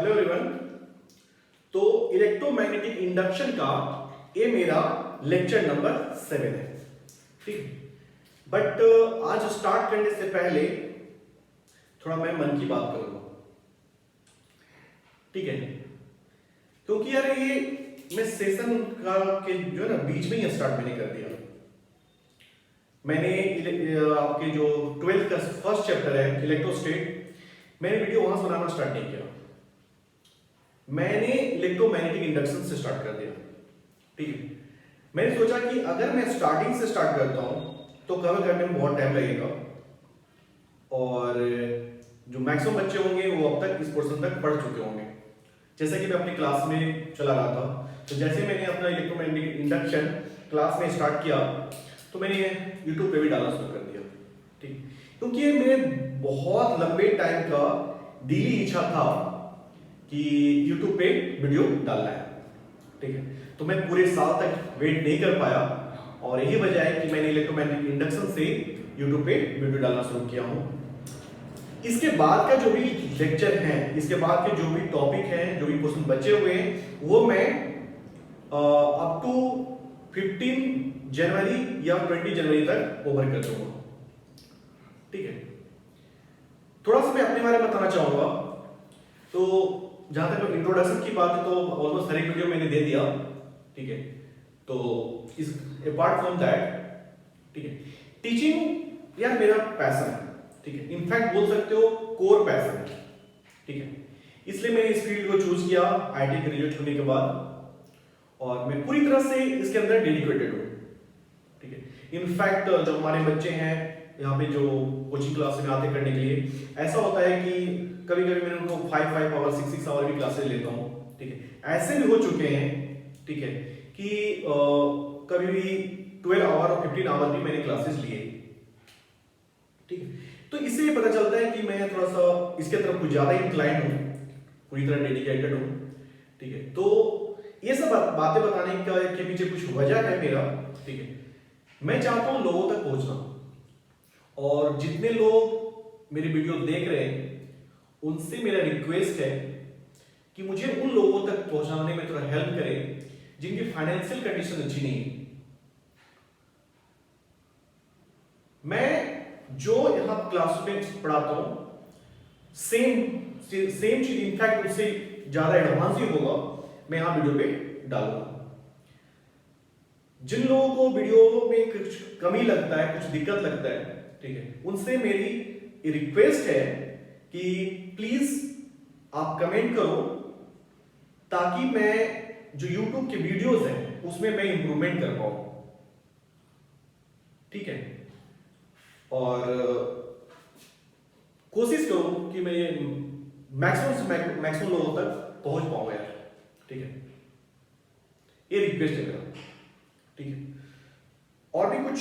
Hello everyone. तो electromagnetic induction का ये मेरा लेक्चर नंबर 7 है। ठीक, बट आज स्टार्ट करने से पहले थोड़ा मैं मन की बात करूंगा। ठीक है, क्योंकि यार ये मैं सेशन का के जो है ना बीच में ही स्टार्ट मैंने कर दिया। मैंने आपके जो 12th का फर्स्ट चैप्टर है इलेक्ट्रोस्टेट, मैंने वीडियो वहां से बनाना स्टार्ट नहीं किया। मैंने इलेक्ट्रोमैग्नेटिक इंडक्शन से स्टार्ट कर दिया। ठीक है, मैंने सोचा कि अगर मैं स्टार्टिंग से स्टार्ट करता हूं तो कवर करने में बहुत टाइम लगेगा और जो मैक्सिमम बच्चे होंगे वो अब तक इस पोर्शन तक पढ़ चुके होंगे। जैसे कि मैं अपनी क्लास में चला रहा था, तो जैसे मैंने अपना इलेक्ट्रोमैग्नेटिक इंडक्शन क्लास में स्टार्ट किया तो मैंने यूट्यूब पे भी डालना शुरू कर दिया। ठीक, क्योंकि ये मेरे बहुत लंबे टाइम का दिली इच्छा था कि YouTube पे वीडियो डालना है। ठीक है, तो मैं पूरे साल तक वेट नहीं कर पाया और यही वजह है कि मैंने इलेक्ट्रोमैग्नेटिक इंडक्शन से YouTube पे वीडियो डालना शुरू किया हूं। इसके बाद का जो भी लेक्चर है, इसके बाद के जो भी टॉपिक हैं, जो भी क्वेश्चन बचे हुए हैं, वो मैं अप टू 15 जनवरी या 20 जनवरी तक ओवर कर दूंगा। ठीक है, थोड़ा सा मैं अपने बारे में बताना चाहूंगा। तो जहां तक इंट्रोडक्शन की बात है तो ऑलमोस्ट हर एक वीडियो मैंने दे दिया। ठीक है, तो इस अपार्ट फ्रॉम दैट, ठीक है, टीचिंग यार मेरा पैशन है। ठीक है, इनफैक्ट बोल सकते हो कोर पैशन है। ठीक है, इसलिए मैंने इस फील्ड को चूज किया आईटी ग्रेजुएट होने के बाद और मैं पूरी तरह से इसके अंदर डेडिकेटेड हूं। ठीक है, इनफैक्ट जो हमारे बच्चे हैं यहाँ पे जो कोचिंग क्लास में आते करने के लिए, ऐसा होता है कि कभी कभी मैं उनको 5 आवर 6 आवर भी क्लासेस लेता हूँ। ठीक है, ऐसे भी हो चुके हैं। ठीक है, कि कभी भी 12 आवर और 15 आवर भी मैंने क्लासेस लिए। ठीक है, तो इससे ये पता चलता है कि मैं थोड़ा सा इसके तरफ कुछ ज्यादा इंक्लाइंड हूँ, पूरी तरह डेडिकेटेड हूँ। ठीक है, तो ये सब बातें बताने का के पीछे कुछ वजह है मेरा। ठीक है, मैं चाहता हूँ लोगों तक पहुंचना और जितने लोग मेरी वीडियो देख रहे हैं उनसे मेरा रिक्वेस्ट है कि मुझे उन लोगों तक पहुंचाने में थोड़ा हेल्प करें जिनकी फाइनेंशियल कंडीशन अच्छी नहीं है। मैं जो यहां क्लास में पढ़ाता हूं सेम चीज, इनफैक्ट उससे ज्यादा एडवांस ही होगा, मैं यहां वीडियो पे डालूंगा। जिन लोगों को वीडियो में कुछ कमी लगता है, कुछ दिक्कत लगता है, ठीक है, उनसे मेरी रिक्वेस्ट है कि प्लीज आप कमेंट करो ताकि मैं जो YouTube के वीडियोस हैं उसमें मैं इंप्रूवमेंट कर पाऊं। ठीक है, और कोशिश करो कि मैं मैक्सिमम से मैक्सिमम लोगों तक पहुंच पाऊंगा यार। ठीक है, ये रिक्वेस्ट है मेरा। ठीक है, और भी कुछ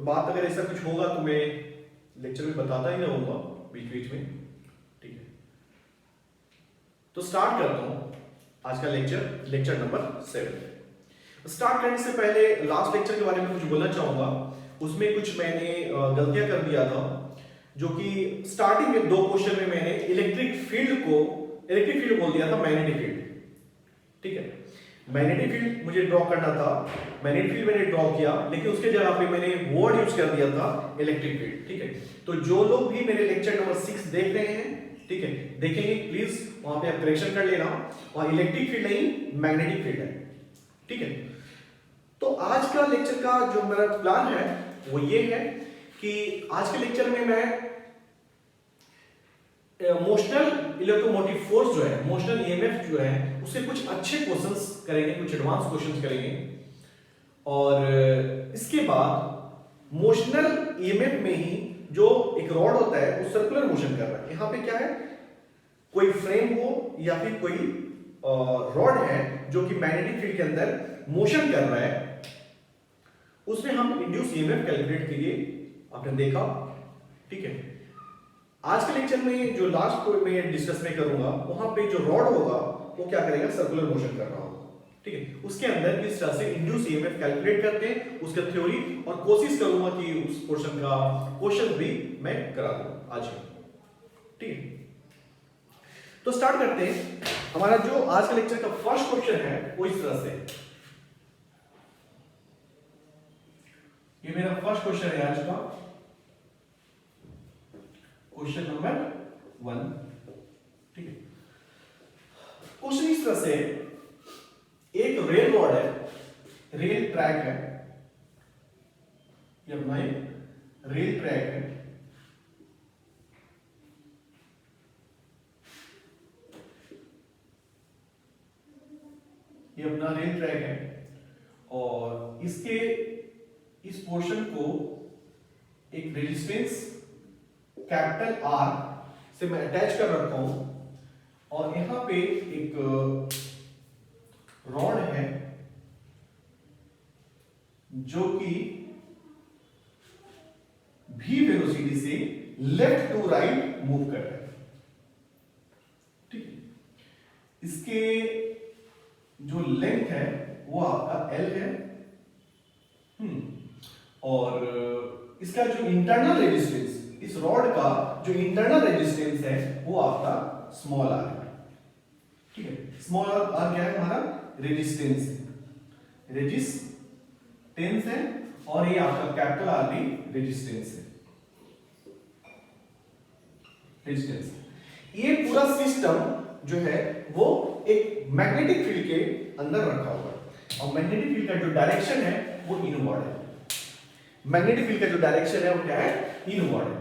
बात अगर ऐसा कुछ होगा तो मैं लेक्चर में बताता ही रहूंगा बीच बीच में। ठीक है, तो स्टार्ट करता हूं आज का लेक्चर नंबर 7। स्टार्ट करने से पहले लास्ट लेक्चर के बारे में कुछ बोलना चाहूंगा। उसमें कुछ मैंने गलतियां कर दिया था, जो कि स्टार्टिंग में 2 क्वेश्चन में मैंने इलेक्ट्रिक फील्ड बोल दिया था मैग्नेटिक फील्ड। ठीक है, मैग्नेटिक फील्ड मुझे ड्रॉ करना था, मैग्नेटिक फील्ड मैंने ड्रॉ किया, लेकिन उसके जगह पे मैंने वर्ड यूज कर दिया था इलेक्ट्रिक फील्ड। ठीक है, तो जो लोग भी मेरे लेक्चर नंबर 6 देख रहे हैं, ठीक है, देखेंगे प्लीज वहां पे आप करेक्शन कर लेना, और इलेक्ट्रिक फील्ड नहीं मैग्नेटिक फील्ड है। ठीक है, तो आज का लेक्चर का जो मेरा प्लान है वो ये है कि आज के लेक्चर में मैं मोशनल इलेक्ट्रोमोटिव फोर्स जो है, मोशनल ईएमएफ जो है, उससे कुछ अच्छे क्वेश्चंस करेंगे, कुछ एडवांस क्वेश्चंस करेंगे। और इसके बाद मोशनल ईएमएफ में ही जो एक रॉड होता है वो सर्कुलर मोशन कर रहा है। यहां पे क्या है, कोई फ्रेम हो या फिर कोई रॉड है जो कि मैग्नेटिक फील्ड के अंदर मोशन कर रहा है, उसमें हम इंड्यूस ईएमएफ कैलकुलेट कीजिए, आपने देखा। ठीक है, आज के लेक्चर में जो लास्ट को मैं डिस्कस में करूंगा, वहां पे जो रॉड होगा वो क्या करेगा, सर्कुलर मोशन कर रहा होगा। ठीक है, उसके अंदर किस तरह से इंड्यूस ईएमएफ कैलकुलेट करते हैं उसका थ्योरी, और कोशिश करूंगा कि उस पोर्शन का क्वेश्चन भी मैं करा दूं आज। ठीक है, तो स्टार्ट करते हैं। हमारा जो आज के लेक्चर का फर्स्ट क्वेश्चन है वो इस तरह से, ये मेरा फर्स्ट क्वेश्चन है आज का, क्वेश्चन नंबर 1। ठीक है, क्वेश्चन इस तरह से, एक रेल रोड है, रेल ट्रैक है, ये अपना एक रेल ट्रैक है, ये अपना रेल ट्रैक है और इसके इस पोर्शन को एक रेजिस्टेंस कैपिटल आर से मैं अटैच कर रखा हूं और यहां पे एक रॉड है जो कि v वेलोसिटी से लेफ्ट टू राइट मूव कर रहा है। ठीक है, इसके जो लेंथ है वो आपका L है, और इसका जो इंटरनल रेजिस्टेंस, इस रॉड का जो इंटरनल रेजिस्टेंस है वो आपका स्मॉल r है। ठीक है, स्मॉल r क्या है हमारा? रेजिस्टेंस है, रेजिस्टेंस है, और ये आपका कैपिटल R भी रेजिस्टेंस है, रेजिस्टेंस। ये पूरा सिस्टम जो है वो एक मैग्नेटिक फील्ड के अंदर रखा हुआ है और मैग्नेटिक फील्ड का जो डायरेक्शन है वो इनवर्ड है। मैग्नेटिक फील्ड का जो डायरेक्शन है वो क्या है? इनवर्ड है।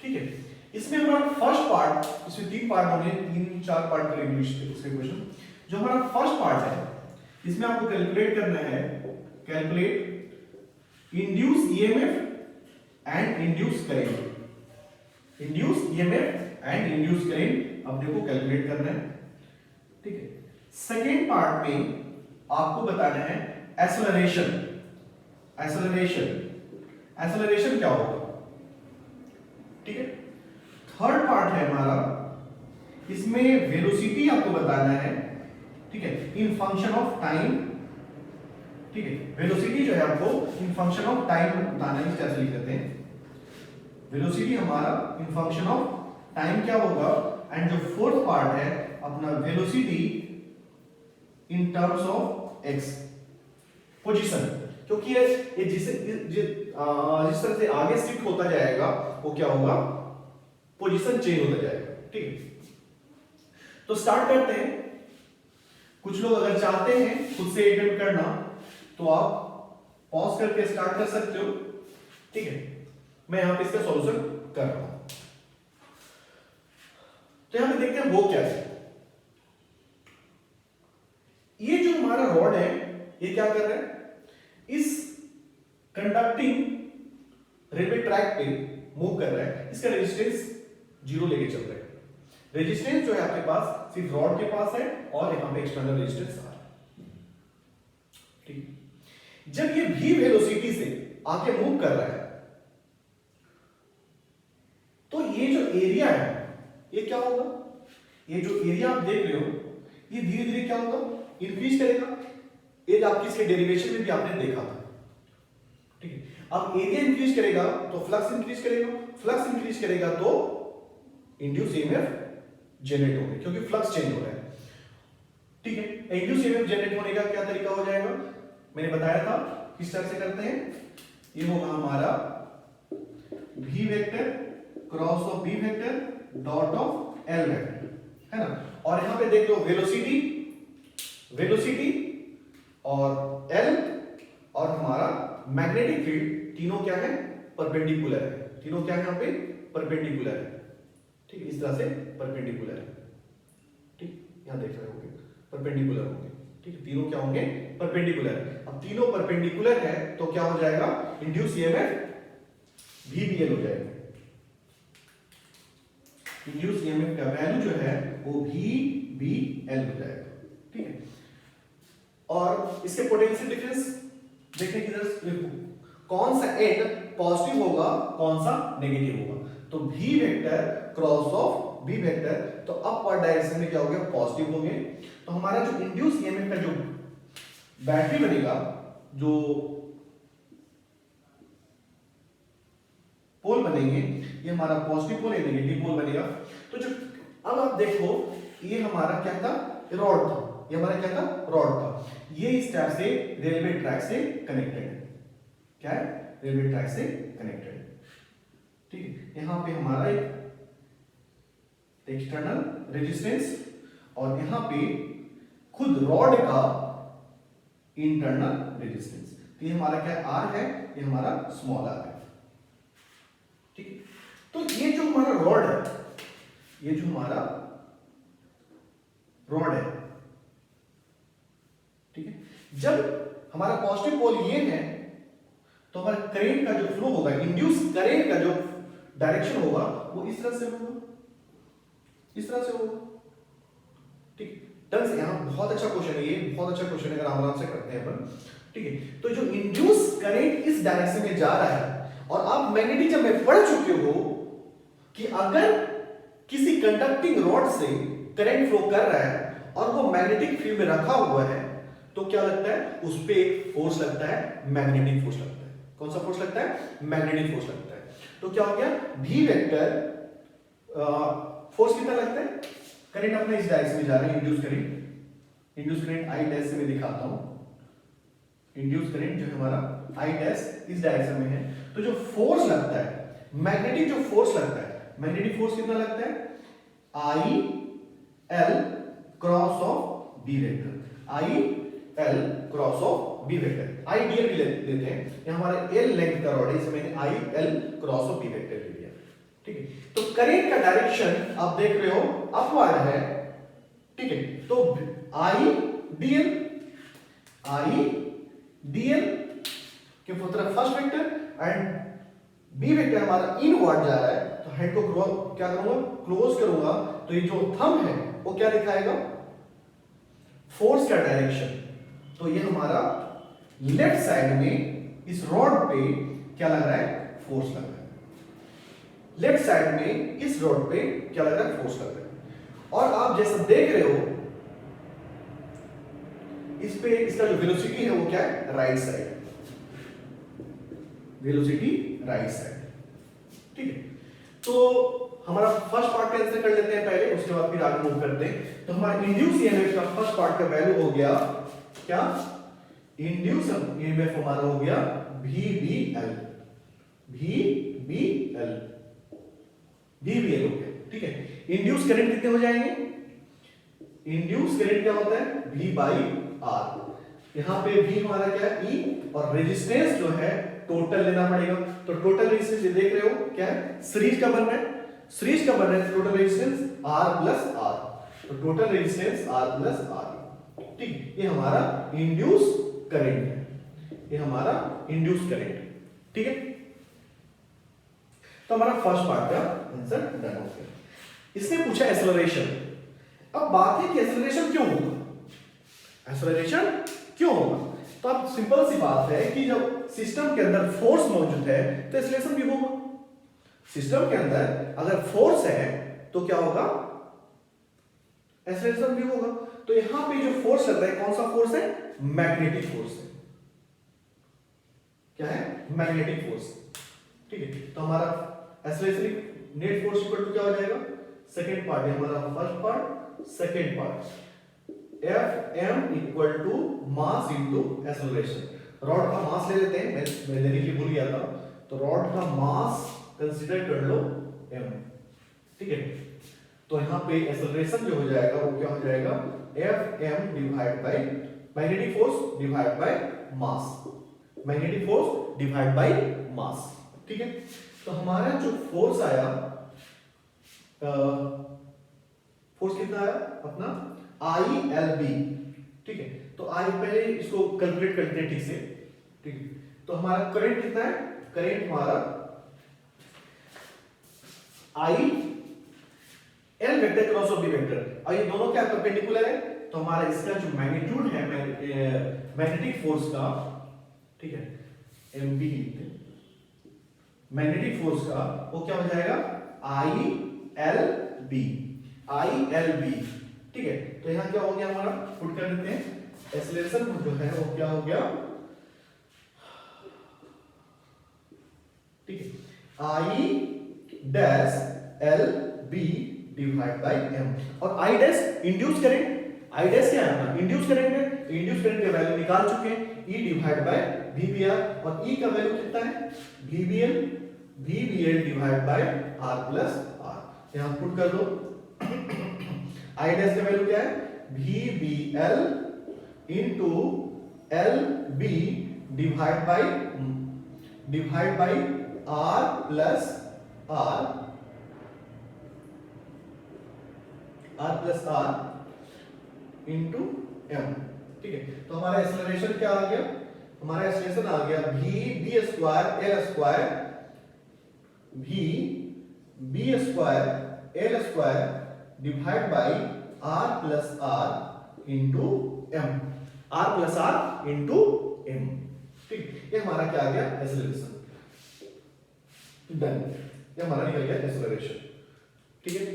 ठीक है, इसमें हमारा फर्स्ट पार्ट, इसमें 3 पार्ट होंगे, 3-4 पार्ट करेंगे इसके क्वेश्चन। जो हमारा फर्स्ट पार्ट है इसमें आपको कैलकुलेट करना है, calculate induce EMF and induce current, induce EMF and induce current अपने को कैलकुलेट करना है। ठीक है, सेकेंड पार्ट में आपको बताना है एक्सेलरेशन, एक्सेलरेशन, एक्सेलरेशन क्या होगा। ठीक है, थर्ड पार्ट है हमारा, इसमें वेलोसिटी आपको बताना है। ठीक है, इन फंक्शन ऑफ टाइम। ठीक है, वेलोसिटी जो है आपको इन फंक्शन ऑफ टाइम बताना है, इस तरह से लिख देते हैं। वेलोसिटी हमारा इन फंक्शन ऑफ टाइम क्या होगा, एंड जो फोर्थ पार्ट है अपना velocity in terms of x, position, क्योंकि ये जिस तरह से आगे शिफ्ट होता जाएगा वो क्या होगा, पोजीशन चेंज होता जाएगा। ठीक है, तो स्टार्ट करते हैं। कुछ लोग अगर चाहते हैं खुद से अटेम्प्ट करना तो आप पॉज करके स्टार्ट कर सकते हो। ठीक है, मैं यहां पे इसका सॉल्यूशन कर रहा हूं। तो यहां पे देखते हैं वो क्या है। ये जो हमारा रॉड है ये क्या कर रहा है, इस कंडक्टिंग रेलवे ट्रैक पे मूव कर रहा है, इसका रेजिस्टेंस 0 लेके चल रहा है। रेजिस्टेंस जो है आपके पास सिर्फ रॉड के पास है और यहां पे एक्सटर्नल रेजिस्टेंस आ रहा है। ठीक, जब ये v वेलोसिटी से आगे मूव कर रहा है तो ये जो एरिया है ये क्या होगा, ये जो एरिया आप देख रहे हो ये धीरे धीरे क्या होगा, इंक्रीज करेगा। ये आपकी इसके डेरिवेशन में भी आपने देखा था। ठीक है, अब एरिया इंक्रीज करेगा तो फ्लक्स इंक्रीज करेगा, फ्लक्स इंक्रीज करेगा तो इंड्यूस ईएमएफ जनरेट होगा, क्योंकि फ्लक्स चेंज हो रहा है। ठीक है, इंड्यूस ईएमएफ जनरेट होने का क्या तरीका हो जाएगा, मैंने बताया था किस तरह से करते हैं। ये होगा हमारा v vector cross of b vector dot of l vector, है ना। और यहां पे देख लो वेलोसिटी, वेलोसिटी और l और हमारा मैग्नेटिक फील्ड, तीनों क्या है, परपेंडिकुलर है। तीनों क्या है यहां पे, परपेंडिकुलर है। ठीक है, इस तरह से परपेंडिकुलर है। ठीक, यहां देख रहे होंगे परपेंडिकुलर होंगे। ठीक है, तीनों क्या होंगे, परपेंडिकुलर। अब तीनों परपेंडिकुलर है तो क्या हो जाएगा, इंड्यूस ईएमएफ VBL हो जाएगा। इंड्यूस ईएमएफ का वैल्यू जो है वो VBL हो जाएगा। ठीक है, और इसके पोटेंशियल डिफरेंस देखने की जरूरत, कौन सा एंड पॉजिटिव होगा कौन सा नेगेटिव होगा। तो v vector cross of b vector, तो अपवर्ड डायरेक्शन में क्या हो गया, पॉजिटिव हो गए। तो हमारा जो इंड्यूस ईएमएफ का जो बैटरी बनेगा, जो पोल बनेंगे, ये हमारा पॉजिटिव पोल या नेगेटिव पोल बनेगा। तो जो अब आप देखो ये हमारा क्या था, रॉड था, ये हमारा क्या था, रॉड था। ये इस टाइप से रेलवे ट्रैक से कनेक्टेड है, क्या है, रेलवे ट्रैक से कनेक्टेड है, ठीक है। यहां पे हमारा एक एक्सटर्नल रेजिस्टेंस और यहां पे खुद रॉड का इंटरनल रेजिस्टेंस, तो ये हमारा क्या आर है, ये हमारा स्मॉल आर है, ठीक है। तो ये जो हमारा रॉड है, ये जो हमारा रॉड है, ठीक है, जब हमारा पॉजिटिव पोल ये है तो हमारा करंट का जो फ्लो होगा, इंड्यूस करंट का जो डायरेक्शन होगा वो इस तरह से होगा, इस तरह से होगा, ठीक। ढंग से, यहां बहुत अच्छा क्वेश्चन है, ये बहुत अच्छा क्वेश्चन है, अगर आराम से करते हैं अपन, ठीक है। तो जो इंड्यूस करंट इस डायरेक्शन में जा रहा है, और आप मैग्नेटिज्म में पढ़ चुके हो कि अगर किसी कंडक्टिंग रॉड से करंट फ्लो कर रहा है और वो मैग्नेटिक फील्ड में रखा हुआ है, तो क्या लगता है, उस पे एक फोर्स लगता है, मैग्नेटिक फोर्स लगता है। कौन सा फोर्स लगता है, मैग्नेटिक फोर्स लगता है। तो क्या हो गया, भी वेक्टर फोर्स कितना लगता है, करंट अपने इस डायरेक्शन में जा रहा है, इंड्यूस करंट आई डैश से मैं दिखाता हूं, इंड्यूस करंट जो हमारा आई डैश इस डायरेक्शन में है, तो जो फोर्स लगता है, मैग्नेटिक जो फोर्स लगता है, मैग्नेटिक फोर्स कितना लगता है, I L cross of B vector, I L cross of B vector, I D L लेते हैं, ये हमारा एल लेंथ का रॉड है, इसमें मैंने I L cross of B vector ले लिया, ठीक है। तो करंट का डायरेक्शन आप देख रहे हो अपवर्ड है, ठीक है। तो आई डीएल, आई डीएल के तरफ first vector and B vector हमारा इनवर्ड जा रहा है, तो हेड को क्या करूंगा, क्लोज करूंगा, तो ये जो थंब है वो क्या दिखाएगा, फोर्स का डायरेक्शन। तो ये हमारा लेफ्ट साइड में इस रॉड पे क्या लग रहा है, फोर्स लग रहा है, लेफ्ट साइड में इस रॉड पे क्या लग रहा है, फोर्स लग रहा है। और आप जैसा देख रहे हो इस पे इसका जो वेलोसिटी है वो क्या है, right side, velocity right side, ठीक है। तो हमारा फर्स्ट पार्ट का आंसर कर लेते हैं पहले, उसके बाद फिर आगे मूव करते हैं। तो हमारा इंड्यूस ईएमएफ का फर्स्ट पार्ट का वैल्यू हो गया क्या, इंड्यूस ईएमएफ हमारा हो गया VBL, VBL हो गया, ठीक है। इंड्यूस करंट कितने हो जाएंगे, इंड्यूस करंट क्या होता है, V बाई R, यहां पे V हमारा क्या है, E, और रेजिस्टेंस जो है टोटल लेना पड़ेगा। तो टोटल रेजिस्टेंस ये देख रहे हो क्या है, सीरीज का बन रहा है, सीरीज का बन रहा है, total resistance R plus R, तो total resistance R plus R, ठीक। ये हमारा इंड्यूस करंट है, ये हमारा इंड्यूस करंट, ठीक है। तो हमारा फर्स्ट पार्ट का आंसर डन हो गया। इसने पूछा एक्सेलरेशन। अब बात है कि एक्सेलरेशन क्यों होगा, एक्सेलरेशन क्यों होगा। तो अब सिंपल सी बात है कि जब सिस्टम के अंदर फोर्स मौजूद है तो एक्सेलरेशन भी होगा। सिस्टम के अंदर अगर फोर्स है तो क्या होगा, एक्सेलरेशन भी होगा। तो यहां पे जो फोर्स लग रहा है कौन सा फोर्स है, मैग्नेटिक फोर्स है, क्या है, मैग्नेटिक फोर्स, ठीक है। तो हमारा acceleration net force equal to क्या हो जाएगा, सेकंड पार्ट है हमारा first part, second part Fm equal to mass into acceleration. Rod का मास ले लेते हैं, मैं लेने के लिए भूल गया था, तो रॉड का मास कंसीडर कर लो m, ठीक है। तो यहां पे एक्सेलरेशन जो हो जाएगा वो क्या हो जाएगा, Fm divide by magnetic force divide by mass, magnetic force divide by mass, ठीक है। तो हमारा जो फोर्स आया, फोर्स कितना आया अपना ILB, ठीक है। तो आई पहले इसको कैलकुलेट करते हैं ठीक से, ठीक है। तो हमारा करंट कितना है, करंट हमारा I L vector cross of B vector, और ये दोनों क्या परपेंडिकुलर है, तो हमारा इसका जो मैग्नीट्यूड है मैग्नेटिक फोर्स का, ठीक है, MB लिखते हैं, मैग्नेटिक फोर्स का वो क्या हो जाएगा, ILB, ठीक है। तो यहां क्या हो गया हमारा, पुट कर देते हैं, एक्सेलरेशन जो है वो क्या हो गया, ठीक है। I dash L B divide by M. और I dash induce current, I dash क्या है अपना इंड्यूस करंट है, इंड्यूस करंट का वैल्यू निकाल चुके हैं, ई डिवाइड बाय वीबीआर। और ई का वैल्यू कितना है VBL, VBL divide by R plus R. यहां पुट कर दो। आई डैश का वैल्यू क्या है VBL into L B divide by R plus R, R plus R into M. ठीक है, तो हमारा एक्सेलरेशन क्या आ गया, हमारा एक्सेलरेशन आ गया V B square L square, V B square L square divide by R plus R into M, R plus R into M. ठीक, ये हमारा क्या आ गया एक्सेलरेशन। डन, ये हमारा निकल गया एक्सेलरेशन। ठीक है,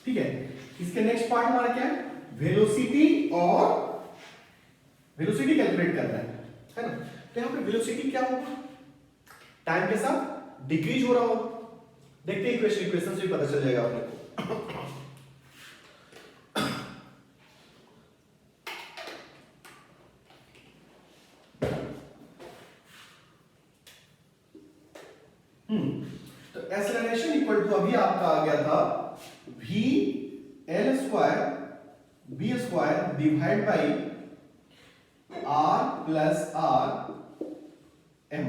ठीक है। इसके नेक्स्ट पार्ट हमारा क्या है वेलोसिटी, और वेलोसिटी कैलकुलेट करना है ना। तो यहां पे वेलोसिटी क्या होगा, टाइम के साथ डिक्रीज हो रहा होगा। देखते हैं इक्वेशन से भी पता चल जाएगा आपको। तो एक्सेलरेशन इक्वल टू अभी आपका आ गया था v L square B square divide by R plus R M.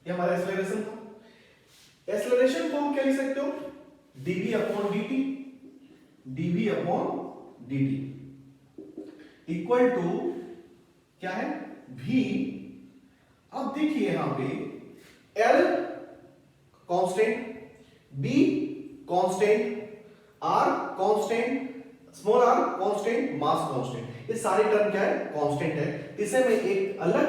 ये हमारा एक्सेलरेशन था। एक्सेलरेशन को हम क्या लिख सकते हो DV upon dt, DV upon dt equal to क्या है v। अब देखिए यहां पे L constant, B constant, R constant, small r constant, mass constant, ये सारे टर्म क्या है कांस्टेंट है। इसे मैं एक अलग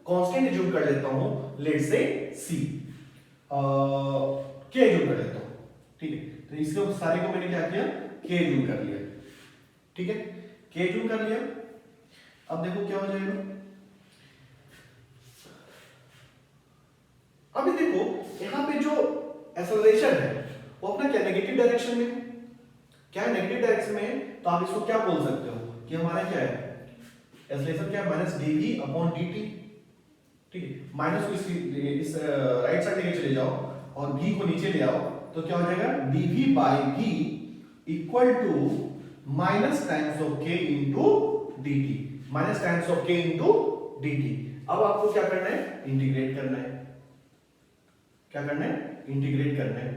कांस्टेंट एज्यूम कर लेता हूं, लेट से C K एज्यूम कर लेता हूं। ठीक है, तो इसको सारे को मैंने क्या किया K एज्यूम कर लिया। ठीक है, K एज्यूम कर लिया। अब देखो क्या हो जाएगा, अभी देखो यहां पे जो एक्सेलरेशन है वो अपना क्या नेगेटिव डायरेक्शन में, क्या है नेगेटिव डायरेक्शन में। तो आप इसको क्या बोल सकते हो कि हमारा क्या है एक्सेलरेशन क्या है माइनस dv अपॉन dt। ठीक है, माइनस को इस राइट साइड लेके चले जाओ और v को नीचे ले आओ तो क्या हो जाएगा dv by v equal to minus times of k into dt, minus times of k into dt। अब आपको क्या करना है इंटीग्रेट करना है, क्या करना है इंटीग्रेट करना है।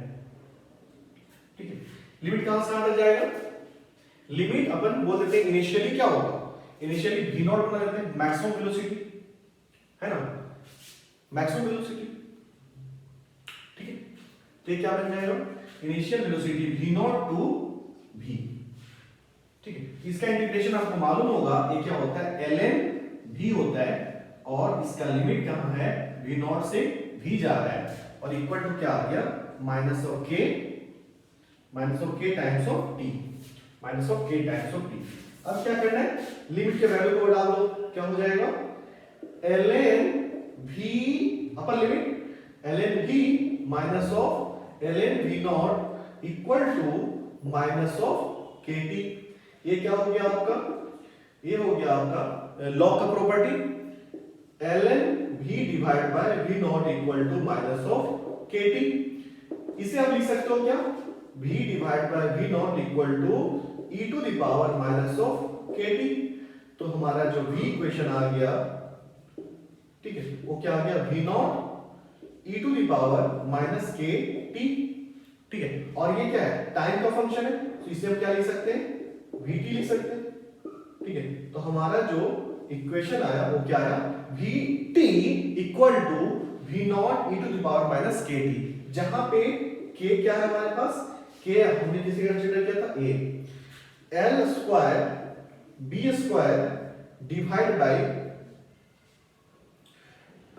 ठीक है, लिमिट कहां से आ जाएगा, लिमिट अपन बोल देते हैं इनिशियली क्या होगा, इनिशियली v नॉट बना देते हैं मैक्सिमम वेलोसिटी है ना, मैक्सिमम वेलोसिटी। ठीक है, तो ये क्या बन जाएगा initial velocity v naught to v। ठीक है, इसका इंटीग्रेशन आपको मालूम होगा ये क्या होता है ln v होता है, और इसका लिमिट कहां है v नॉट से v जा रहा है, और इक्वल टू क्या आ गया minus of k times of t, minus of k times of t। अब क्या करना है लिमिट के वैल्यू को डाल दो, क्या हो जाएगा ln v upper limit ln v minus of ln v naught equal to minus of kt। ये क्या हो गया आपका, ये हो गया आपका लॉ का property ln v divide by v naught equal to minus of kt। इसे आप लिख सकते हो क्या v divide by v naught equal to e to the power minus of kt। तो हमारा जो v इक्वेशन आ गया, ठीक है, वो क्या आ गया v naught e to the power minus kt। ठीक है, और ये क्या है टाइम का फंक्शन है, तो इसे हम क्या लिख सकते हैं vt लिख सकते हैं। ठीक है, तो हमारा जो इक्वेशन आया वो क्या आया vt equal to v naught e to the power minus kt, जहां पे k क्या है हमारे पास, k हमने किसी का कंसीडर किया था a, l square b square divide bye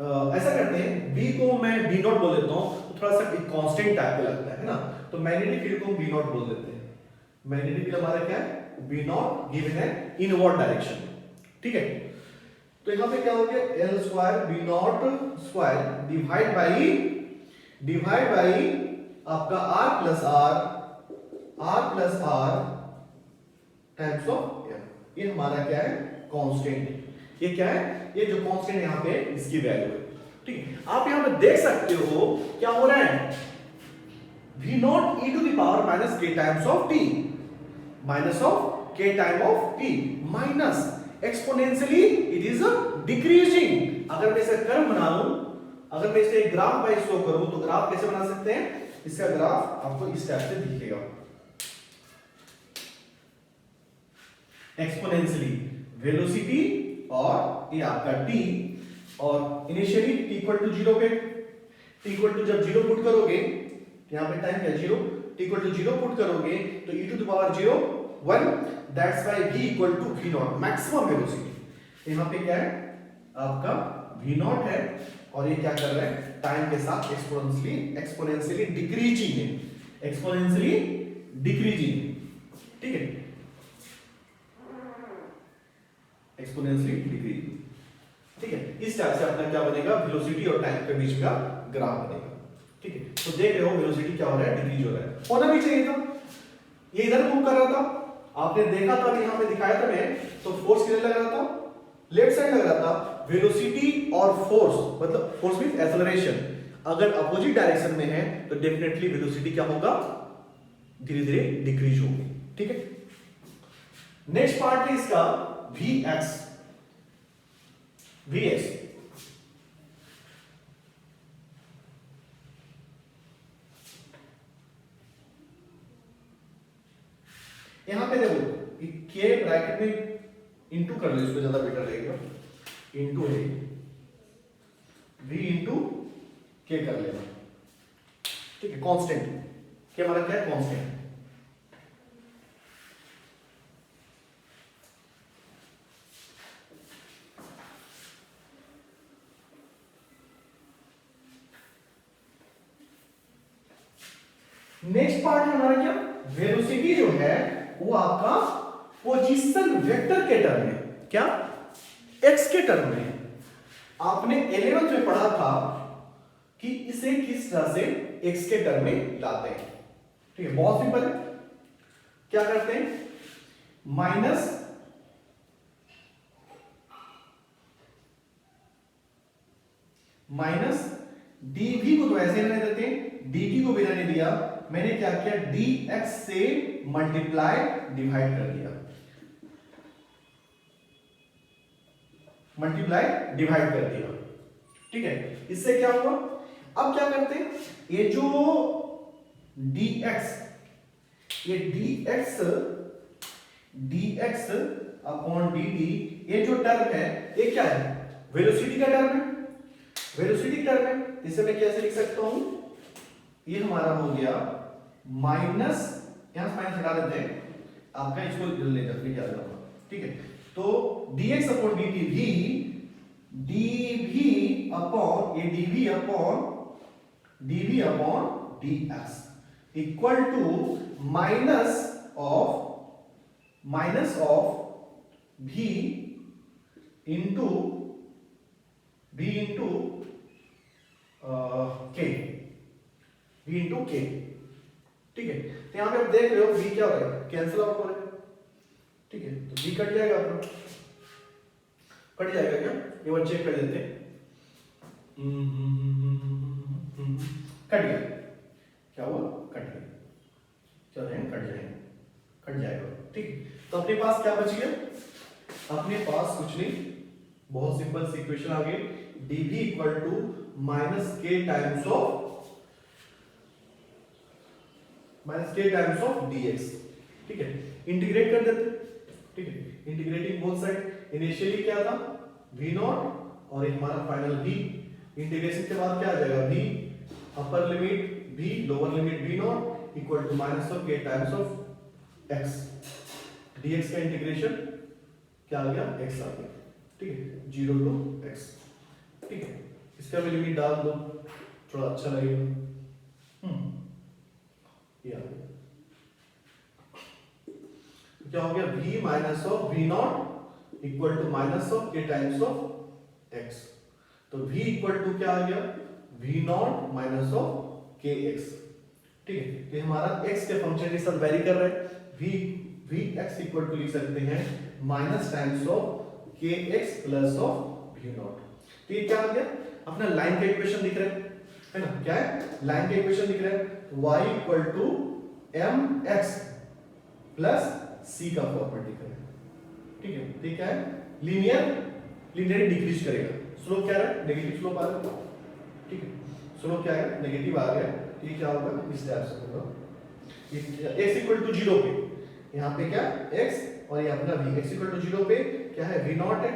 ऐसा करते हैं, b को मैं b नॉट बोल देता हूं, तो थोड़ा सा एक कांस्टेंट टाइप का लगता है ना, तो मैग्नेटिक फील्ड को b नॉट बोल देते हैं। मैग्नेटिक फील्ड हमारा क्या है, b नॉट गिवन है इनवर्ड डायरेक्शन, ठीक है। तो यहां पे क्या हो गया, l square b not square divide by आपका r plus r times of l, ये हमारा क्या है, कांस्टेंट। ये क्या है, ये जो कांस्टेंट यहां पे इसकी वैल्यू है, ठीक है। आप यहां पे देख सकते हो क्या हो रहा है, v naught e to the power minus k times of t, minus of k time of t, minus exponentially it is decreasing. अगर मैं इसे कर्व बनाऊं, अगर मैं इसे ग्राफ वाइज शो करूं, तो ग्राफ कैसे बना सकते हैं, इसका ग्राफ आपको इस टाइप से दिखेगा, एक्सपोनेंशियली वेलोसिटी और ये आपका t, और इनिशियली t इक्वल टू 0 पे, t इक्वल टू जब 0 पुट करोगे, यहां पे टाइम क्या 0, t इक्वल टू 0 पुट करोगे तो e to the power 0 1, that's why v equal to v naught, maximum velocity. यहां पे क्या है आपका v नॉट है, और ये क्या कर रहा है, टाइम के साथ एक्सपोनेंशियली डिक्रीजिंग है, एक्सपोनेंशियली डिक्रीजिंग, ठीक है, एक्सपोनेंशियली डिक्रीजिंग, ठीक है। इस टाइप से अपना क्या बनेगा, वेलोसिटी और टाइम के बीच का ग्राफ बनेगा, ठीक है। तो देख रहे हो वेलोसिटी क्या हो रहा है, डिक्रीज हो रहा है, होना भी चाहिए था, ये इधर मूव कर रहा था, आपने देखा था, यहां पे दिखाया था मैं, तो फोर्स किधर लग रहा था, लेफ्ट साइड लग रहा था। वेलोसिटी और फोर्स, मतलब फोर्स मींस एक्सेलरेशन, अगर अपोजिट डायरेक्शन में है तो डेफिनेटली वेलोसिटी क्या होगा, धीरे धीरे डिक्रीज होगी, ठीक है। नेक्स्ट पार्ट है इसका vx, यहां पे देखो k ब्रैकेट में इंटू कर लो, इसको ज्यादा बेटर रहेगा, इंटू है v इंटू k कर लेना, ठीक है, कांस्टेंट, क्या हमारा क्या है, कांस्टेंट। नेक्स्ट पार्ट है हमारा क्या, वेलोसिटी जो है वो आपका पोजीशन वेक्टर के टर्म में, क्या x के टर्म में। आपने 11th में पढ़ा था कि इसे किस तरह से x के टर्म में लाते हैं, ठीक है, बहुत सिंपल है। क्या करते हैं, माइनस dv को तो ऐसे रहने देते हैं, dt को भी रहने दिया, मैंने क्या किया, dx से मल्टीप्लाई डिवाइड कर दिया, मल्टीप्लाई डिवाइड कर दिया, ठीक है। इससे क्या हुआ, अब क्या करते हैं, ये जो dx, ये dx अपॉन dt, ये जो टर्म है ये क्या है, वेलोसिटी का टर्म है, वेलोसिटी टर्म है। इसे मैं कैसे लिख सकता हूं, ये हमारा हो गया माइनस, यहां से माइनस हटा देते हैं, आपका इसको ले जाते क्या होगा, ठीक है। तो dx अपॉन dt भी dv अपॉन ये dv upon dx equal to minus of v into k, ठीक है। तो यहां पे आप देख रहे हो v क्या हो रहा है, कैंसिल आउट हो रहा है, ठीक है, तो v कट जाएगा, आपका कट जाएगा क्या, ये बार चेक कर लेते हैं, कट गया, क्या हुआ, कट गया, चलो कट जाएगा, ठीक। तो अपने पास क्या बच गया, अपने पास कुछ नहीं, बहुत सिंपल सी इक्वेशन आ गई, dv equal to minus k times of dx, ठीक है। इंटीग्रेट कर देते, ठीक है, इंटीग्रेटिंग बोथ साइड, इनिशियली क्या था v नॉट और हमारा फाइनल v, इंटीग्रेशन के बाद क्या आ जाएगा, v upper limit v lower limit v naught equal to minus of k times of x, dx का इंटीग्रेशन क्या आ गया, x आ गया, ठीक है, 0 टू x, ठीक है। इसका भी लिमिट डाल दो, थोड़ा अच्छा लगेगा। क्या हो गया, v minus of v naught equal to minus of k times of x। तो v इक्वल टू क्या आ गया, v naught minus of kx। ठीक है, ये हमारा x के फंक्शन के साथ वेरी कर रहे हैं। v x इक्वल टू लिख सकते हैं minus times of kx plus of v not. तो ये क्या आ गया, अपना लाइन का इक्वेशन दिख रहा है ना, क्या है, लाइन का इक्वेशन दिख रहा है, y equal to mx plus c का फॉर्मेट दिख रहा है। ठीक है, तो क्या है, लीनियर डिक्रीज करेगा। स्लोप क्या है, नेगेटिव स्लोप आ रहा है। ठीक है, स्लोप क्या है, नेगेटिव आ गया। ये क्या होगा, इस टाइप से होगा, x इक्वल टू 0 पे, यहाँ पे क्या x और ये अपना v, x इक्वल टू 0 पे क्या है, v नॉट है,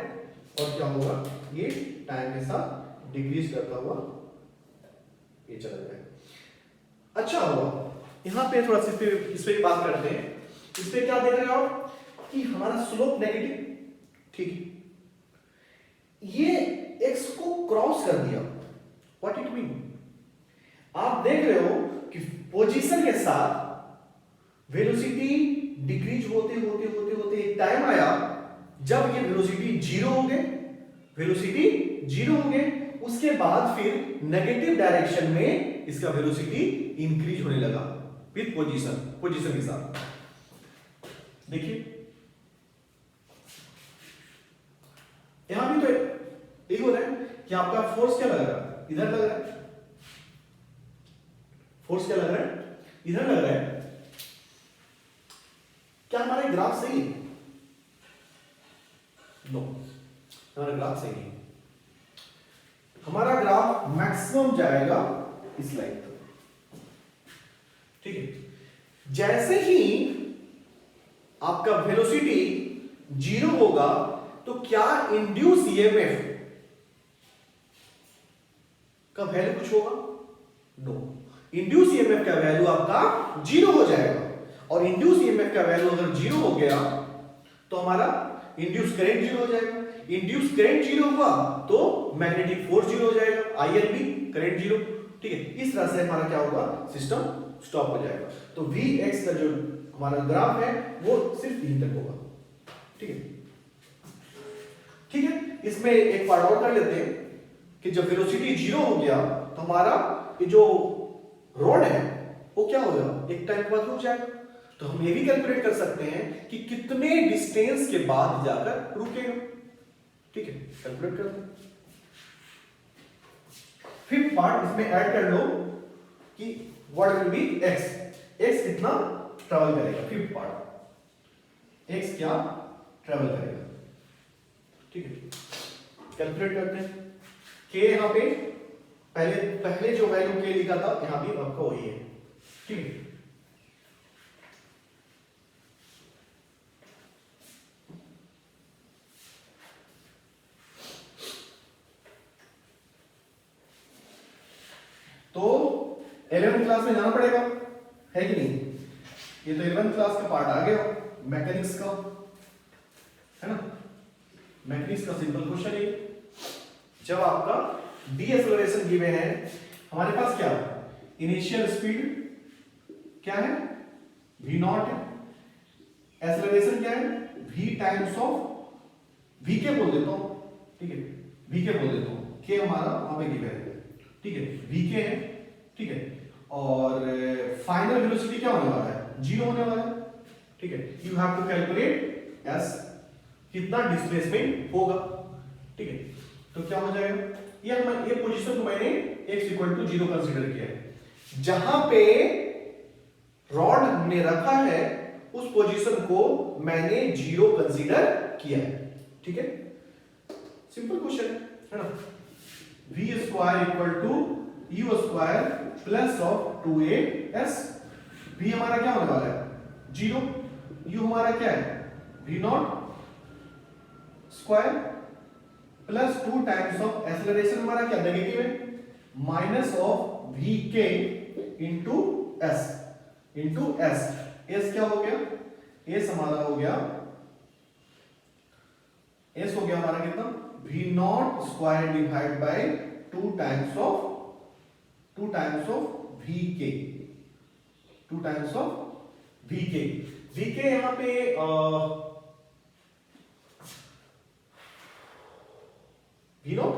और क्या होगा, ये टाइम के साथ डिक्रीज करता हुआ ये चला जाएगा। अच्छा हुआ, यहाँ पे थोड़ा सा इस पे बात करते हैं। इस पे क्या देख रहे हो आप कि हमारा स्लोप नेगेटिव, ठीक है, ये x को क्रॉस कर दिया। व्हाट इट मीन, आप देख रहे हो कि पोजीशन के साथ वेलोसिटी डिक्रीज होते होते होते होते एक टाइम आया जब ये वेलोसिटी जीरो हो गए, वेलोसिटी जीरो हो गए, उसके बाद फिर नेगेटिव डायरेक्शन में इसका वेलोसिटी इंक्रीज होने लगा विद पोजीशन के साथ। देखिए यहां भी तो यही हो रहा है कि आपका फोर्स क्या लग रहा है, इधर लग रहा है, फोर्स क्या लग रहा है, इधर लग रहा है। क्या हमारा ग्राफ सही है? नो, हमारा ग्राफ सही नहीं। हमारा ग्राफ मैक्सिमम जाएगा इस लाइन तक। ठीक है, जैसे ही आपका वेलोसिटी जीरो होगा तो क्या इंड्यूस ईएमएफ का वैल्यू कुछ होगा? नो, इंड्यूस ईएमएफ का वैल्यू आपका जीरो हो जाएगा। और इंड्यूस ईएमएफ का वैल्यू अगर जीरो हो गया तो हमारा इंड्यूस करंट जीरो हो जाएगा। इंड्यूस करंट जीरो हुआ तो मैग्नेटिक फोर्स जीरो हो जाएगा, आईएलबी करंट जीरो। ठीक है, इस तरह से हमारा क्या होगा, सिस्टम स्टॉप हो जाएगा। तो Vx का जो हमारा ग्राफ है वो सिर्फ यहीं तक होगा। ठीक है, ठीक है, इसमें एक पार्ट और कर लेते हैं कि जब वेलोसिटी जीरो हो गया तो हमारा ये जो रॉड है वो क्या होगा, एक टाइम के बाद रुक जाएगा। तो हम ये भी कैलकुलेट कर सकते हैं कि कितने डिस्टेंस के बाद जाकर रुकेगा। ठीक है, कैलकुलेट करते हैं। फिफ्थ पार्ट इसमें ऐड कर लो कि what will be x, x कितना ट्रैवल करेगा। फिफ्थ पार्ट, x क्या ट्रैवल करेगा। ठीक है, कैलकुलेट करते हैं। k यहां पे पहले जो वैल्यू k लिखा था यहां भी आपका वही है। ठीक है, तो 11th क्लास में जाना पड़ेगा, है कि नहीं? ये तो 11th क्लास का पार्ट आ गया मैकेनिक्स का, है ना। मैकेनिक्स का सिंपल क्वेश्चन है, जब आपका डीएक्सेलरेशन गिवन है, हमारे पास क्या इनिशियल स्पीड क्या है, v नॉट है, एक्सेलरेशन क्या है, v टाइम्स ऑफ v के बोल देता हूं। ठीक है, v के बोल देता हूं, k हमारा वहां पे गिवन है। ठीक है, v के है। ठीक है, और फाइनल वेलोसिटी क्या होने वाला है, जीरो होने वाला है। ठीक है, you have to calculate S कितना डिस्प्लेसमेंट होगा। ठीक है, तो क्या हो जाएगा, ये पोजीशन को मैंने x इक्वल टू 0 कंसीडर किया है। जहां पे रॉड ने रखा है उस पोजीशन को मैंने 0 कंसीडर किया है। ठीक है, सिंपल क्वेश्चन है ना। v square equal to u square plus of 2as। v हमारा क्या होने वाला है, 0, u हमारा क्या है, v not square plus 2 times of acceleration हमारा क्या नेगेटिव है, माइनस ऑफ वी के इंटू एस। एस क्या हो गया, एस हमारा हो गया, एस हो गया हमारा कितना, V naught square divide by 2 times of VK, 2 times of VK. VK यहां पे वी नॉट,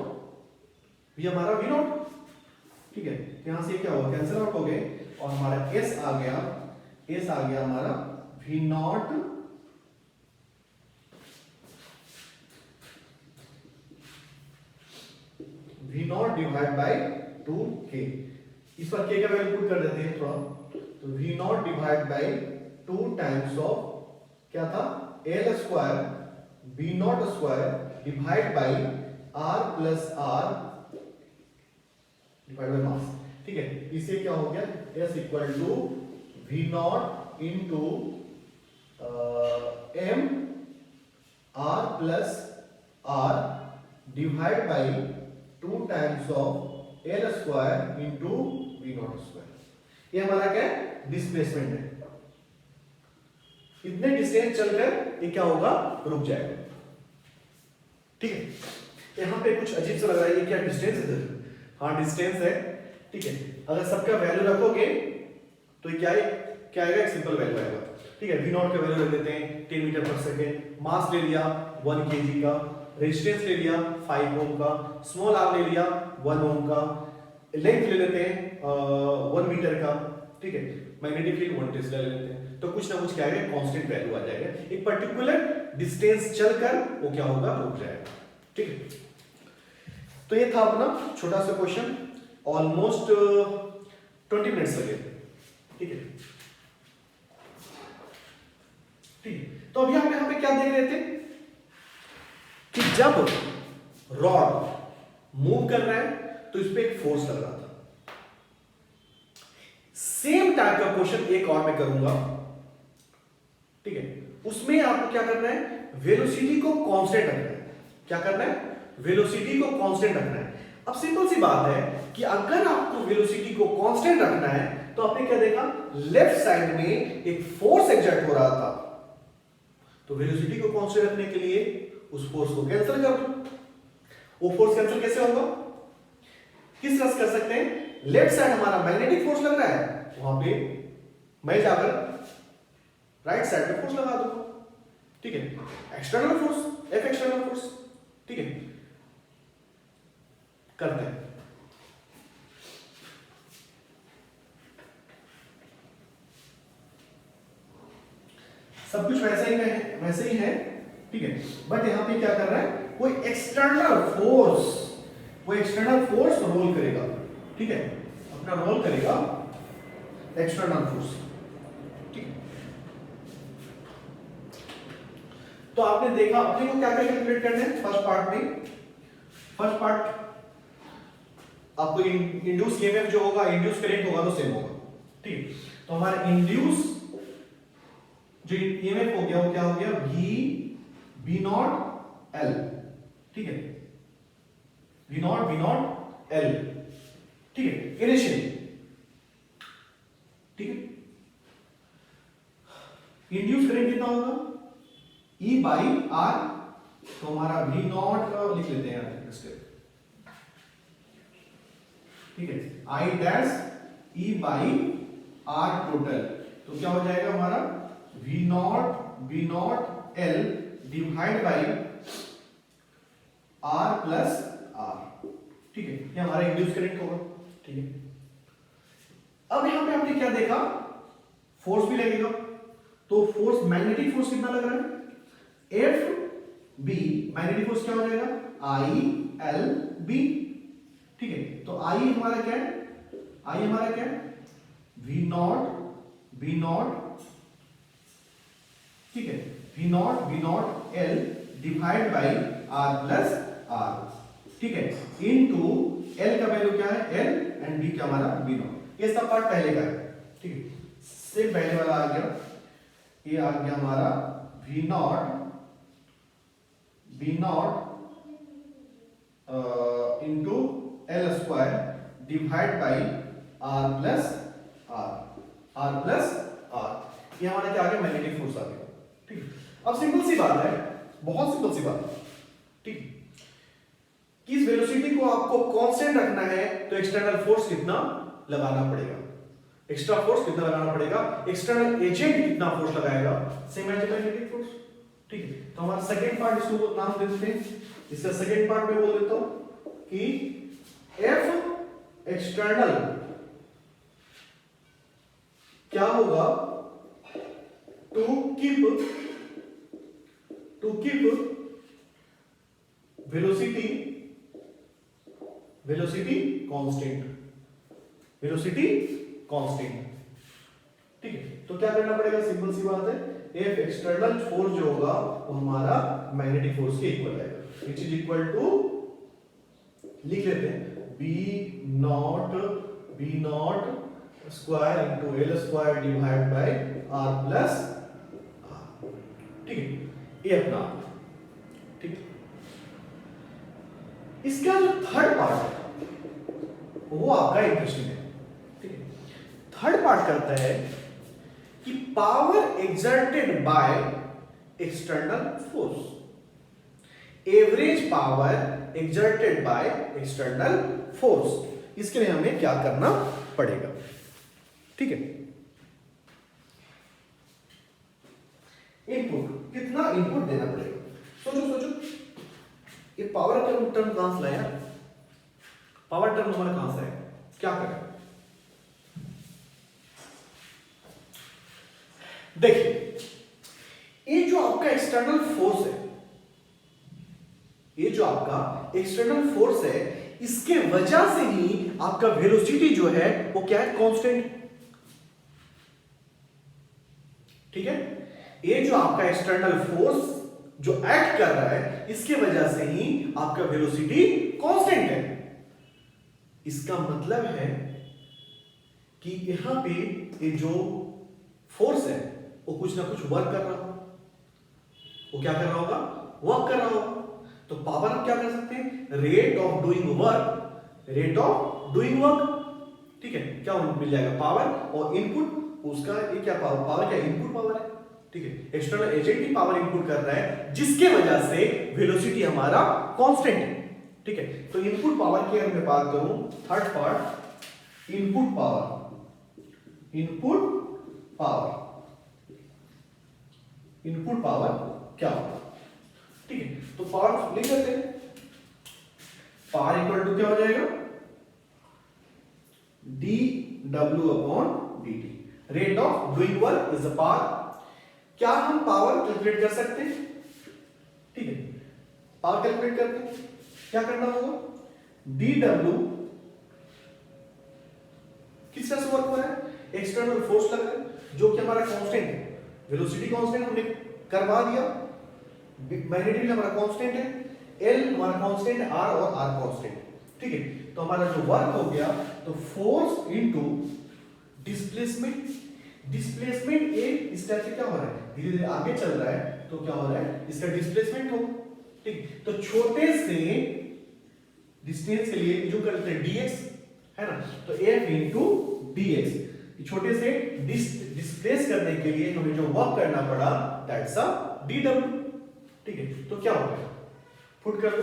वी हमारा वी नॉट, ठीक है। यहां से क्या हुआ, कैंसिल आउट हो गए और हमारा एस आ गया, एस आ गया हमारा V naught divide bye 2k। इस पर k का वैल्यू पुट कर देते हैं थोड़ा, तो V naught divide by 2 times of क्या था, L square B naught square divide by R plus R divide by mass, ठीक है। इससे क्या हो गया, S equal to V naught into M R plus R divide by 2 times of L square into V naught square. ये हमारा क्या है, डिस्प्लेसमेंट है। इतने डिस्टेंस चलकर ये क्या होगा, रुक जाएगा, ठीक है। यहां पे कुछ अजीब सा लग रहा है, ये क्या डिस्टेंस है, हाँ डिस्टेंस है, ठीक है। अगर सबका वैल्यू रखोगे तो ये क्या आएगा, एक सिंपल वैल्यू आएगा, ठीक है। वी नॉट का वैल्यू रख देते हैं 10 मीटर पर सेकेंड, मास ले लिया 1 kg का, रेजिस्टेंस ले लिया 5 ओम का, स्मॉल आर ले लिया 1 ओम का, लेंथ ले लेते हैं 1 मीटर का, ठीक है। मैग्नेटिक फील्ड 1 टेस्ला ले लेते हैं, तो कुछ ना कुछ क्या आएगा, कांस्टेंट वैल्यू आ जाएगा। एक पर्टिकुलर डिस्टेंस चलकर वो क्या होगा, रुक जाएगा, ठीक है। तो ये था अपना छोटा सा क्वेश्चन, ऑलमोस्ट 20 मिनट्स लगे, ठीक है, ठीक है। तो अभी हम यहां पे क्या देख रहे थे कि जब रॉड मूव कर रहा है तो इस पे एक फोर्स लग रहा था। सेम टाइप का क्वेश्चन एक और मैं करूंगा, ठीक है। उसमें आपको क्या करना है, वेलोसिटी को कांस्टेंट रखना है। क्या करना है, वेलोसिटी को कांस्टेंट रखना है। अब सिंपल सी बात है कि अगर आपको वेलोसिटी को कांस्टेंट रखना है तो आपने क्या देखा, लेफ्ट साइड में एक फोर्स एग्जर्ट हो रहा था, तो वेलोसिटी को कांस्टेंट रखने के लिए उस फोर्स को कैंसिल कर दो। वो फोर्स कैंसिल कैसे होगा, किस तरह से कर सकते हैं, लेफ्ट साइड हमारा मैग्नेटिक फोर्स लग रहा है, वहां पे मैं जाकर राइट साइड पे फोर्स लगा दूंगा, ठीक है। External force, F external force, ठीक है। करते हैं, सब कुछ वैसे ही है, ठीक है। बट यहां पे क्या कर रहा है, कोई एक्सटर्नल फोर्स रोल करेगा, ठीक है, अपना रोल करेगा एक्सटर्नल फोर्स, ठीक है। तो आपने देखा, अपने को क्या क्या कैलकुलेट करना है फर्स्ट पार्ट में। फर्स्ट पार्ट आपको इंड्यूस ईएमएफ जो होगा, इंड्यूस करंट होगा तो सेम होगा, ठीक है। तो हमारा इंड्यूस जो ईएमएफ हो गया वो क्या हो गया, वी नॉट एल, ठीक है, वी नॉट एल, ठीक है, इनिशियल, ठीक है। इंड्यूस करंट कितना होगा, E बाई आर, तो हमारा वी नॉट लिख लेते हैं ठीक है, I dash E by R total, तो क्या हो जाएगा हमारा V not L divide by R plus R, ठीक है। ये हमारा इंड्यूस करंट होगा, ठीक है। अब यहां पे आपने क्या देखा, फोर्स भी लगेगा, तो फोर्स, मैग्नेटिक फोर्स कितना लग रहा है, एफ बी, मैग्नेटिक फोर्स क्या हो जाएगा, आई एल बी, ठीक है। तो आई हमारा क्या है, आई हमारा क्या है, वी नॉट, ठीक है, V not L divide by R plus R, ठीक है, इनटू एल का वैल्यू क्या है, एल, एंड बी क्या हमारा वी नॉट। ये सब पार्ट पहले का है, ठीक है। सिर्फ पहले वाला आ गया, ये आ गया हमारा V naught into L square divide by R plus R, ये हमारा क्या आ गया, मैग्नेटिक फोर्स आ गया, ठीक है। अब सिंपल सी बात है, बहुत सिंपल सी बात है, ठीक है। कि इस वेलोसिटी को आपको कांस्टेंट रखना है तो एक्सटर्नल फोर्स कितना लगाना पड़ेगा, एक्स्ट्रा फोर्स कितना लगाना पड़ेगा, एक्सटर्नल एजेंट कितना फोर्स लगाएगा, सेम एज मैग्नेटिक फोर्स। ठीक है, तो हमारा सेकंड पार्ट इसको नाम दे देते हैं, इसका सेकंड पार्ट में बोल देता हूं कि F एक्सटर्नल क्या होगा, टू कीप वेलोसिटी कांस्टेंट। ठीक है, तो क्या करना पड़ेगा, सिंपल सी बात है, F एक्सटर्नल फोर्स जो होगा वो हमारा मैग्नेटिक फोर्स के इक्वल है, विच इज इक्वल टू, लिख लेते हैं, B naught square into L square divide by R plus R. ठीक है, ये अपना, ठीक है। इसका जो थर्ड पार्ट है वो आपका इंटरेस्टिंग है। ठीक है, थर्ड पार्ट करता है कि power exerted by external force, average power exerted by external force, इसके लिए हमें क्या करना पड़ेगा। ठीक है, इनपुट, कितना इनपुट देना पड़ेगा, सोचो ये पावर टर्म कहां से लाया, पावर टर्म हमारा कहां से है, क्या करें, देखिए ये जो आपका एक्सटर्नल फोर्स है, ये जो आपका एक्सटर्नल फोर्स है, इसके वजह से ही आपका वेलोसिटी जो है वो क्या है, कांस्टेंट। ठीक है, ये जो आपका एक्सटर्नल फोर्स जो एक्ट कर रहा है, इसके वजह से ही आपका वेलोसिटी कांस्टेंट है। इसका मतलब है कि यहां पे ये जो फोर्स है वो कुछ ना कुछ वर्क कर रहा होगा, वो क्या कर रहा होगा, वर्क कर रहा होगा। तो पावर हम क्या कर सकते हैं, रेट ऑफ डूइंग वर्क, ठीक है, क्या मिल जाएगा, पावर, और इनपुट उसका, ये क्या पावर क्या, इनपुट पावर है। ठीक है, एक्सटर्नल एजेंट ही पावर इनपुट कर रहा है, जिसके वजह से वेलोसिटी हमारा कांस्टेंट है। ठीक है, तो इनपुट पावर की अगर मैं बात करूं, थर्ड पार्ट, इनपुट पावर क्या होगा। ठीक है, तो पावर लिख लेते हैं, पावर इक्वल टू क्या हो जाएगा, dw upon dt, rate of doing work is the power. क्या हम पावर कैलकुलेट कर सकते हैं, ठीक है, पावर कैलकुलेट करते हैं, क्या करना होगा, dw किस तरह से वर्क हो रहा है, एक्सटर्नल फोर्स लग रहा है जो कि हमारा कांस्टेंट है, वेलोसिटी कांस्टेंट हमने करवा दिया, मैग्नेटिक हमारा कांस्टेंट है, L हमारा कांस्टेंट है, R और R कांस्टेंट। ठीक है, तो हमारा जो वर्क हो गया, तो फोर्स इनटू डिस्प्लेसमेंट ए इस टाइप से क्या हो रहा है, धीरे धीरे आगे चल रहा है, तो क्या हो रहा है, इसका डिस्प्लेसमेंट होगा। ठीक, तो छोटे से डिस्टेंस के लिए जो करते हैं dx है ना, तो f इंटू dx, छोटे से डिस्प्लेस करने के लिए हमें जो वर्क करना पड़ा, दैट्स अ dw। ठीक है, तो क्या हो गया, पुट कर दो,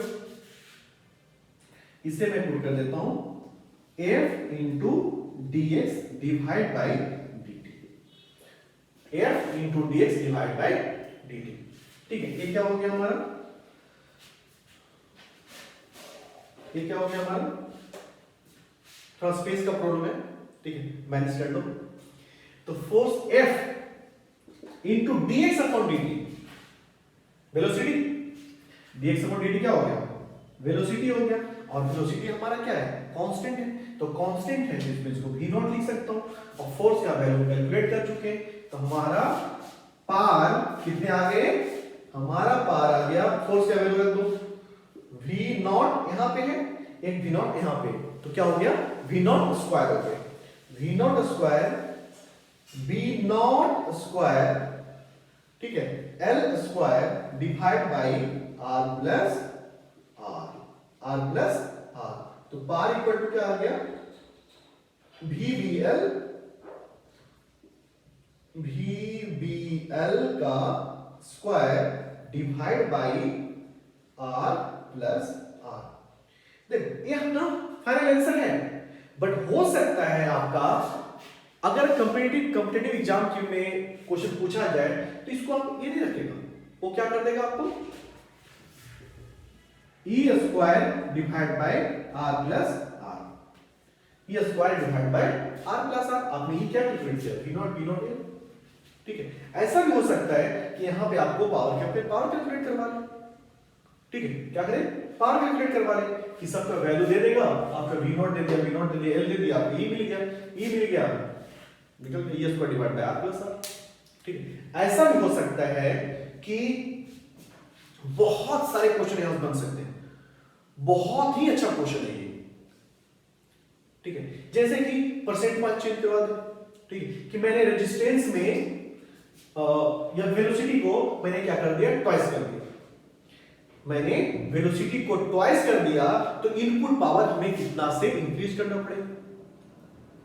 इसे मैं पुट कर देता हूं, f into dx divide by dt, f into dx divide by dt। ठीक है, ये क्या हो गया हमारा, ये क्या हो गया हमारा, थोड़ा स्पेस का प्रॉब्लम है, ठीक है, मैनेज कर लो। तो force F into dx upon dt, velocity, dx upon dt क्या हो गया, वेलोसिटी हो गया, और वेलोसिटी हमारा क्या है, कांस्टेंट है, तो कांस्टेंट है जिसमें इसको v नॉट लिख सकता हूं, और फोर्स का वैल्यू कैलकुलेट कर चुके हैं, तो हमारा पार कितने आ गए, हमारा पार आ गया, फोर्स का वैल्यू रख दो, v नॉट यहां पे है, एक v नॉट यहां पे, तो क्या हो गया, v नॉट स्क्वायर हो गया, v not square, v not square, ठीक है, l square divide by r plus r, तो पार इक्वल टू क्या आ गया, vbl का square divide by r plus r। ये ना फाइनल आंसर है, बट हो सकता है आपका अगर कॉम्पिटिटिव एग्जाम के में क्वेश्चन पूछा जाए तो इसको आप ये नहीं रखेगा, वो क्या कर देगा आपको E square divide by R plus R, E square divide by R plus R. आपने ये क्या कैलकुलेट किया, वी नॉट ए, ठीक है। ऐसा भी हो सकता है कि यहां पे आपको पावर कैलकुलेट करवा ले, ठीक है, क्या करें, पावर कैलकुलेट करवा ले कि सबका वैल्यू दे देगा, आपका वी नॉट दे दिया, एल दे दिया, आपको ई मिल गया, निकल गया E square divide by R plus R, ठीक है। ऐसा भी हो सकता है कि बहुत सारे क्वेश्चन यहां बन सकते हैं, बहुत ही अच्छा क्वेश्चन है ये, ठीक है। जैसे कि परसेंट मार्क चेंज करवा दो, ठीक है, कि मैंने रेजिस्टेंस में या वेलोसिटी को मैंने क्या कर दिया, ट्वाइस कर दिया, मैंने वेलोसिटी को ट्वाइस कर दिया, तो इनपुट पावर हमें कितना से इंक्रीज करना पड़ेगा,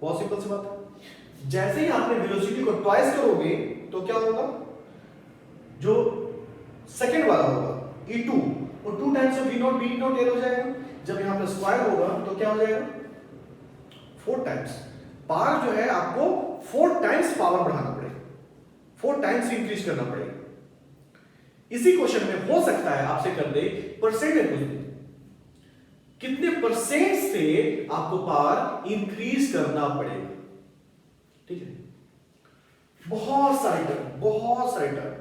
बहुत सिंपल सी बात है। जैसे ही आपने वेलोसिटी को ट्वाइस करोगे तो क्या होगा, जो सेकंड वाला होगा E2 और 2 times of V naught L हो जाएगा। जब यहां पे स्क्वायर होगा तो क्या हो जाएगा, 4 टाइम्स पावर जो है आपको 4 टाइम्स पावर बढ़ाना पड़ेगा, 4 टाइम्स इंक्रीज करना पड़ेगा। इसी क्वेश्चन में हो सकता है आपसे कर दे परसेंटेज पूछ दे, कितने परसेंट से आपको पावर इंक्रीज करना पड़ेगा, ठीक है। बहुत सारे टर्म,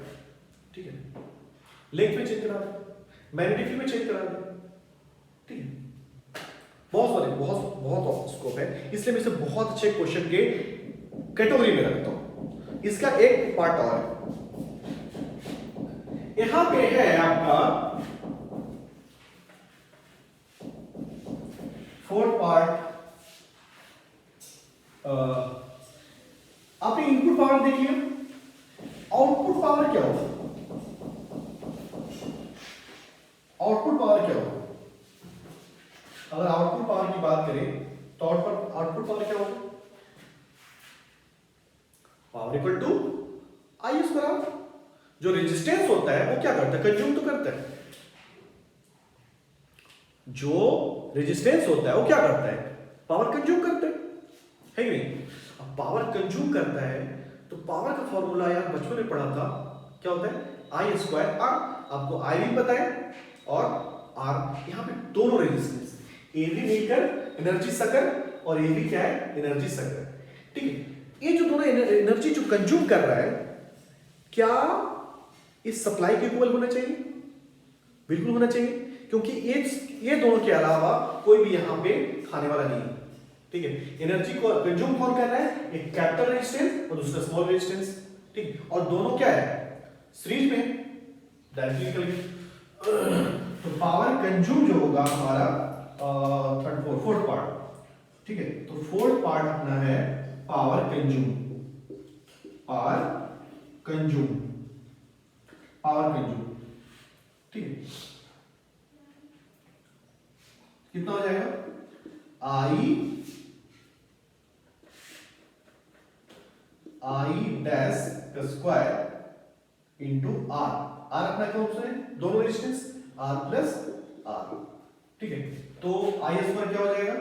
ठीक है। लेंथ में चेंज करा दे, मैग्नेटिक फील्ड में चेंज करा दे, ठीक है। बहुत स्कोप है, इसलिए मैं इसे बहुत अच्छे क्वेश्चन के कैटेगरी में रखता हूं। इसका एक पार्ट और है, यहां पे है आपका 4th पार्ट। आपने इनपुट पावर देख लिया, आउटपुट पावर क्या होगा, आउटपुट पावर क्या होगा, अगर आउटपुट पावर की बात करें तो आउटपुट पावर क्या होगा, power equal to I square. जो रेजिस्टेंस होता है वो क्या करता है, कंज्यूम तो करता है, जो रेजिस्टेंस होता है वो क्या करता है, पावर कंज्यूम करता है कि नहीं। अब पावर कंज्यूम करता है तो पावर का फॉर्मूला यार बचपन में पढ़ा था, क्या होता है, आई स्क्वायर आर। आपको आई भी पता है और आर, यहां पे दोनों रेजिस्टेंस, ए भी मिलकर एनर्जी सकर और ए भी क्या है, एनर्जी सकर, ठीक है। ये जो दोनों एनर्जी जो कंज्यूम कर रहा है, क्या इस सप्लाई के इक्वल होना चाहिए, बिल्कुल होना चाहिए, क्योंकि ये दोनों के अलावा कोई भी यहां पे खाने वाला नहीं है, ठीक है। एनर्जी को कंज्यूम कौन कर रहा है, एक कैपिटल रेजिस्टेंस और दूसरा स्मॉल रेजिस्टेंस, ठीक, और दोनों क्या है, सीरीज में डायरेक्टली निकल गए। तो पावर कंज्यूम जो होगा हमारा फोर्थ पार्ट, ठीक है। तो फोर्थ पार्ट अपना है पावर कंज्यूम, ठीक है। कितना हो जाएगा, आई डैश का स्क्वायर इंटू आर अपना क्या ऑप्शन है, दोनों रेजिस्टेंस आर प्लस आर, ठीक है। तो आई स्क्वायर क्या हो जाएगा,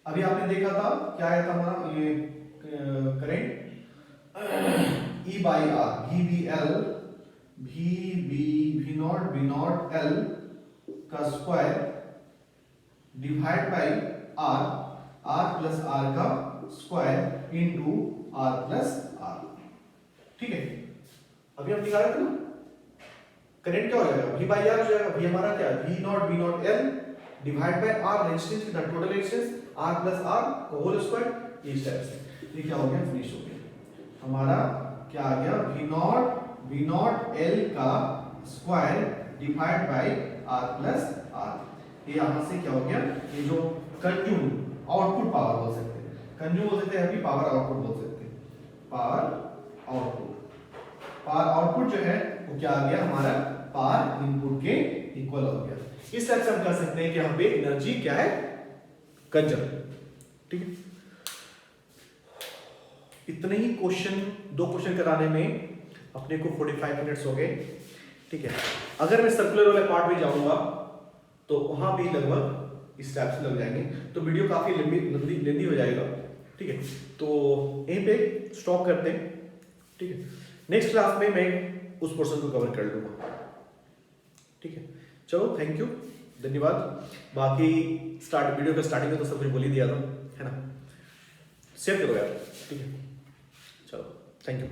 अभी आपने देखा था क्या आया था हमारा, ये current E by R, V not L का square divide by R plus R का square into R plus R, ठीक है। अभी हम निकाले थे ना, करंट क्या हो जाएगा, वी बाई आर हो जाएगा, वी हमारा क्या है, V not L divide by R, resistance कितना, total resistance R plus R का होल स्क्वायर, इस टाइप से। ये क्या हो गया, फिनिश हो गया हमारा, क्या आ गया, वी नॉट एल का square divide by R plus R. ये यहां से क्या हो गया, ये जो कंज्यूम आउटपुट पावर बोल सकते हैं, कंज्यूम बोल सकते हैं, अभी पावर आउटपुट बोल सकते हैं, पावर आउटपुट जो है वो क्या आ गया हमारा, पावर इनपुट के इक्वल हो गया। इस तरह से हम कह सकते हैं कि यहाँ पे एनर्जी क्या है, कंजर्व, ठीक है। इतने ही क्वेश्चन, 2 क्वेश्चन कराने में अपने को 45 मिनट्स हो गए, ठीक है। अगर मैं सर्कुलर वाले पार्ट में जाऊंगा तो वहां भी लगभग इस टाइप से लग जाएंगे तो वीडियो काफ़ी लेंदी हो जाएगा, ठीक है। तो यहीं पे स्टॉप करते हैं, ठीक है। नेक्स्ट क्लास में मैं उस पोर्शन को कवर कर लूँगा, ठीक है। चलो, थैंक यू, धन्यवाद। बाकी वीडियो का स्टार्टिंग में तो सब कुछ बोल ही दिया था, है ना। शेयर करो यार, ठीक है। चलो, थैंक यू।